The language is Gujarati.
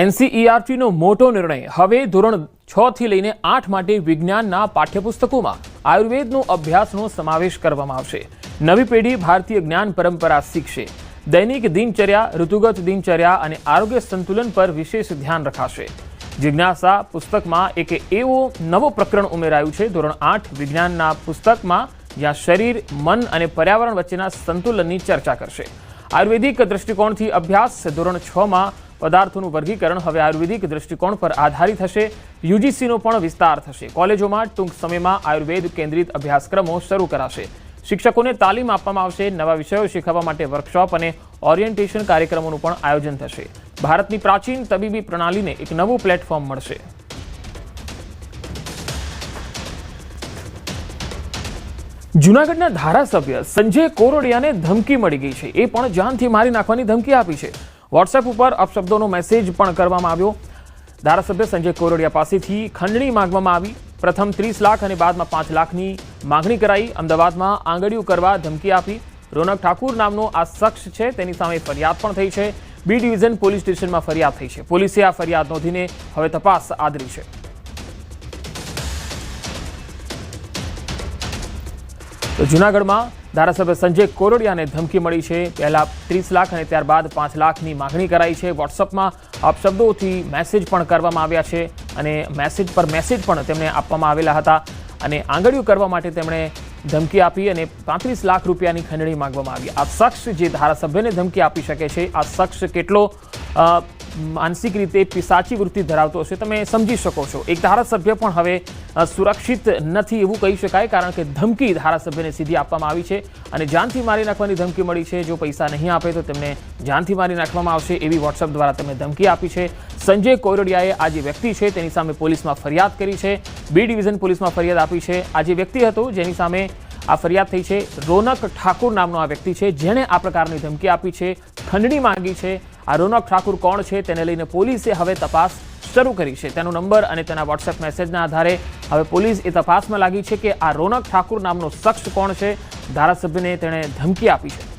એનસીઈઆરટીનો મોટો નિર્ણય. હવે ધોરણ 6 થી લઈને 8 માટે વિજ્ઞાનના પાઠ્યપુસ્તકોમાં આયુર્વેદનો અભ્યાસનો સમાવેશ કરવામાં આવશે. નવી પેઢી ભારતીય જ્ઞાન પરંપરા શીખશે. દૈનિક દિનચર્યા, ઋતુગત દિનચર્યા અને આરોગ્ય સંતુલન પર વિશેષ ધ્યાન રખાશે. જિજ્ઞાસા પુસ્તકમાં એક એવો નવો પ્રકરણ ઉમેરાયું છે. ધોરણ 8 વિજ્ઞાનના પુસ્તકમાં જ્યાં શરીર, મન અને પર્યાવરણ વચ્ચેના સંતુલનની ચર્ચા કરશે. આયુર્વેદિક દૃષ્ટિકોણથી અભ્યાસ. ધોરણ 6માં પદાર્થોનું વર્ગીકરણ હવે આયુર્વેદિક દૃષ્ટિકોણ પર આધારિત હશે. યુજીસીનો પણ વિસ્તાર થશે. કોલેજોમાં ટૂંક સમયમાં આયુર્વેદ કેન્દ્રિત અભ્યાસક્રમો શરૂ કરાશે. શિક્ષકોને તાલીમ આપવામાં આવશે. નવા વિષયો શીખવવા માટે વર્કશોપ અને ઓરિએન્ટેશન કાર્યક્રમોનું પણ આયોજન થશે. ભારતની પ્રાચીન તબીબી પ્રણાલીને એક નવું પ્લેટફોર્મ મળશે. જૂનાગઢના ધારાસભ્ય સંજય કોરડિયાને ધમકી મળી ગઈ છે. એ પણ જાનથી મારી નાખવાની ધમકી આપી છે. વોટ્સએપ ઉપર અપશબ્દોનો મેસેજ પણ કરવામાં આવ્યો. ધારાસભ્ય સંજય કોરડિયા પાસેથી ખંડણી માંગવામાં આવી. પ્રથમ 30 લાખ અને બાદમાં 5 લાખની માંગણી કરાઈ. અમદાવાદમાં આંગળીઓ કરવા ધમકી આપી. રોનક ઠાકુર નામનો આ શખ્સ છે, તેની સામે ફરિયાદ પણ થઈ છે. બી ડિવિઝન પોલીસ સ્ટેશનમાં ફરિયાદ થઈ છે. પોલીસે આ ફરિયાદ નોંધીને હવે તપાસ આદરી છે. તો જૂનાગઢમાં ધારાસભ્ય સંજય કોરડિયાને ધમકી મળી છે. પહેલા 30 લાખ અને ત્યારબાદ 5 લાખની માંગણી કરાઈ છે. વોટ્સઅપમાં અપશબ્દોથી મેસેજ પણ કરવામાં આવ્યા છે અને મેસેજ પર મેસેજ પણ તેમને આપવામાં આવેલા હતા અને આંગળીઓ કરવા માટે તેમણે ધમકી આપી અને 35 લાખ રૂપિયાની ખંડણી માંગવામાં આવી. આ શખ્સ જે ધારાસભ્યને ધમકી આપી શકે છે, આ શખ્સ કેટલો માનસિક રીતે પિશાચી વૃત્તિ ધરાવતો હશે તમે સમજી શકો છો. એક ધારાસભ્ય પણ હવે સુરક્ષિત નથી એવું કહી શકાય, કારણ કે ધમકી ધારાસભ્યને સીધી આપવામાં આવી છે અને જાનથી મારી નાખવાની ધમકી મળી છે. જો પૈસા નહીં આપે તો તેમને જાનથી મારી નાખવામાં આવશે એવી વોટ્સએપ દ્વારા તેમને ધમકી આપી છે. સંજય કોરડિયાએ આ જે વ્યક્તિ છે તેની સામે પોલીસમાં ફરિયાદ કરી છે. બી ડિવિઝન પોલીસમાં ફરિયાદ આપી છે. આ જે વ્યક્તિ હતો જેની સામે આ ફરિયાદ થઈ છે, રોનક ઠાકુર નામનો આ વ્યક્તિ છે, જેણે આ પ્રકારની ધમકી આપી છે, ખંડણી માંગી છે. આ રોનક ઠાકુર કોણ છે તેને લઈને પોલીસે હવે તપાસ શરૂ કરી છે. તેનો નંબર અને તેના વોટ્સએપ મેસેજના આધારે હવે પોલીસ એ તપાસમાં લાગી છે કે આ રોનક ઠાકુર નામનો શખ્સ કોણ છે, ધારાસભ્યને તેણે ધમકી આપી છે.